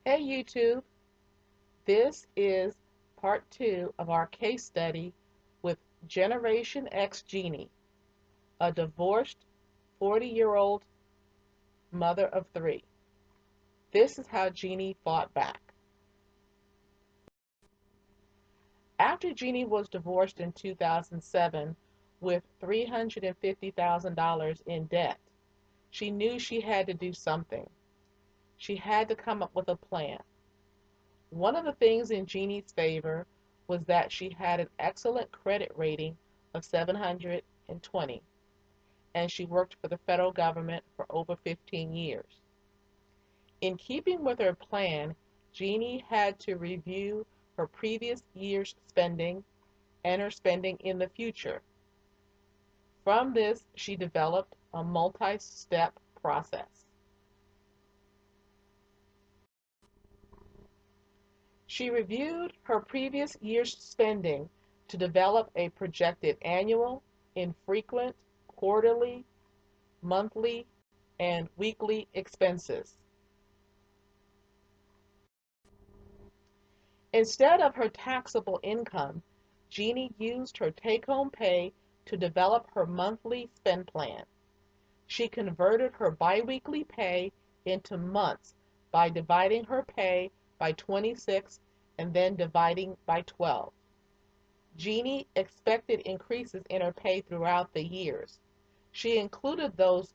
Hey YouTube, this is part 2 of our case study with Generation X Jeannie, a divorced 40-year-old mother of 3. This is how Jeannie fought back. After Jeannie was divorced in 2007 with $350,000 in debt, she knew she had to do something. She had to come up with a plan. One of the things in Jeannie's favor was that she had an excellent credit rating of 720, and she worked for the federal government for over 15 years. In keeping with her plan, Jeannie had to review her previous year's spending and her spending in the future. From this, she developed a multi-step process. She reviewed her previous year's spending to develop a projected annual, infrequent, quarterly, monthly, and weekly expenses. Instead of her taxable income, Jeannie used her take-home pay to develop her monthly spend plan. She converted her biweekly pay into months by dividing her pay by 26 and then dividing by 12. Jeannie expected increases in her pay throughout the years. She included those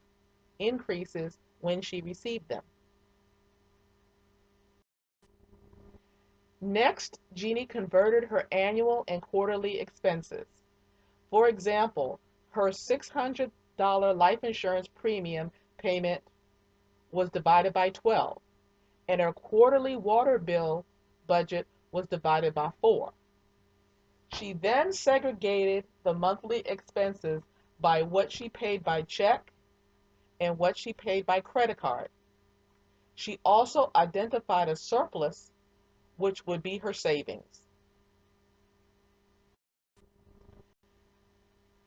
increases when she received them. Next, Jeannie converted her annual and quarterly expenses. For example, her $600 life insurance premium payment was divided by 12, and her quarterly water bill budget was divided by 4. She then segregated the monthly expenses by what she paid by check and what she paid by credit card. She also identified a surplus, which would be her savings.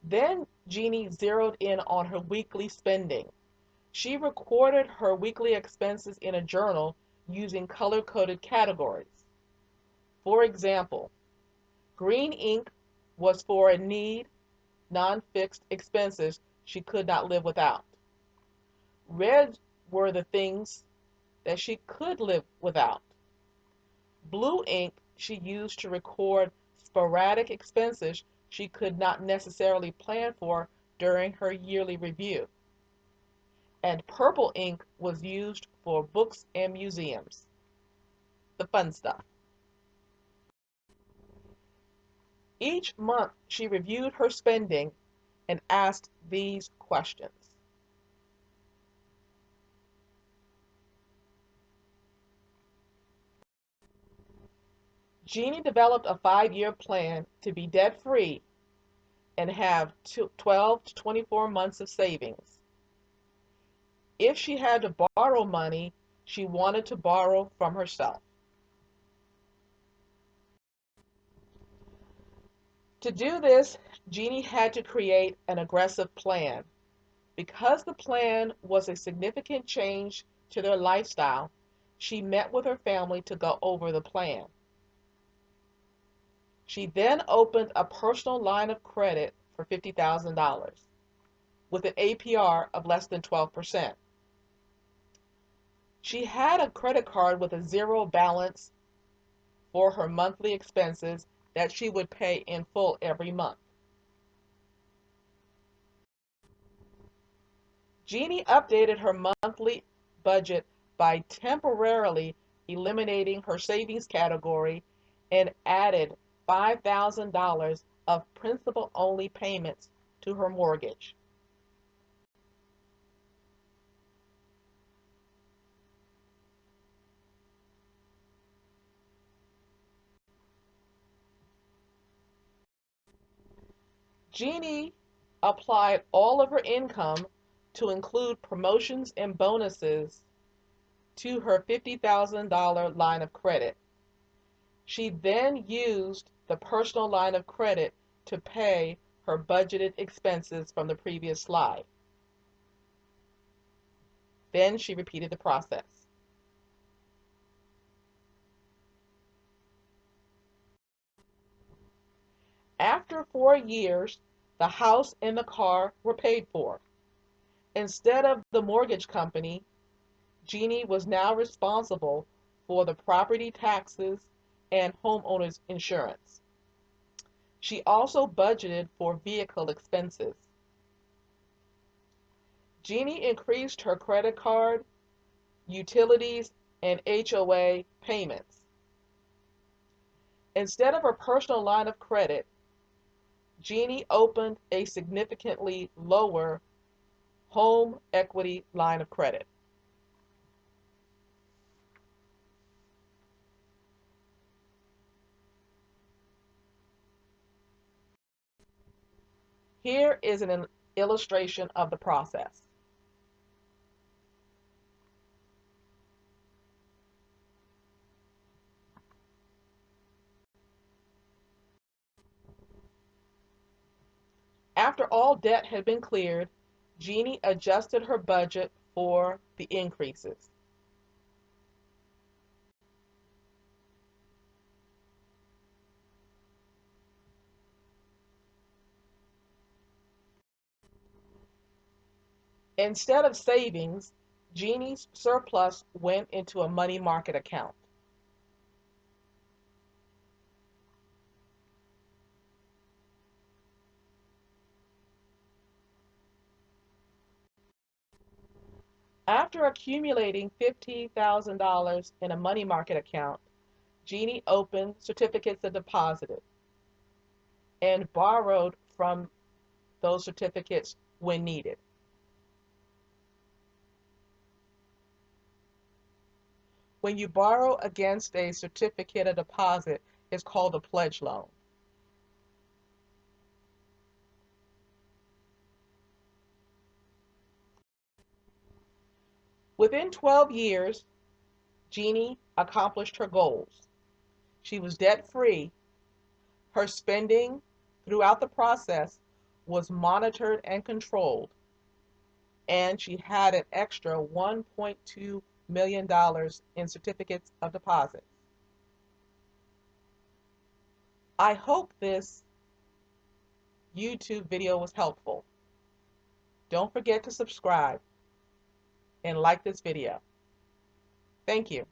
Then Jeannie zeroed in on her weekly spending. She recorded her weekly expenses in a journal using color-coded categories. For example, green ink was for a need, non-fixed expenses she could not live without. Red were the things that she could live without. Blue ink she used to record sporadic expenses she could not necessarily plan for during her yearly review. And purple ink was used for books and museums. The fun stuff. Each month she reviewed her spending and asked these questions. Jeannie developed a 5-year plan to be debt-free and have 12 to 24 months of savings. If she had to borrow money, she wanted to borrow from herself. To do this, Jeannie had to create an aggressive plan. Because the plan was a significant change to their lifestyle, she met with her family to go over the plan. She then opened a personal line of credit for $50,000 with an APR of less than 12%. She had a credit card with a zero balance for her monthly expenses that she would pay in full every month. Jeannie updated her monthly budget by temporarily eliminating her savings category and added $5,000 of principal-only payments to her mortgage. Jeannie applied all of her income to include promotions and bonuses to her $50,000 line of credit. She then used the personal line of credit to pay her budgeted expenses from the previous slide. Then she repeated the process. After 4 years, the house and the car were paid for. Instead of the mortgage company, Jeannie was now responsible for the property taxes and homeowners insurance. She also budgeted for vehicle expenses. Jeannie increased her credit card, utilities, and HOA payments. Instead of a personal line of credit, Jeannie opened a significantly lower home equity line of credit. Here is an illustration of the process. After all debt had been cleared, Jeannie adjusted her budget for the increases. Instead of savings, Jeannie's surplus went into a money market account. After accumulating $15,000 in a money market account, Jeannie opened certificates of deposit and borrowed from those certificates when needed. When you borrow against a certificate of deposit, it's called a pledge loan. Within 12 years, Jeannie accomplished her goals. She was debt-free. Her spending throughout the process was monitored and controlled, and she had an extra $1.2 million in certificates of deposit. I hope this YouTube video was helpful. Don't forget to subscribe and like this video. Thank you.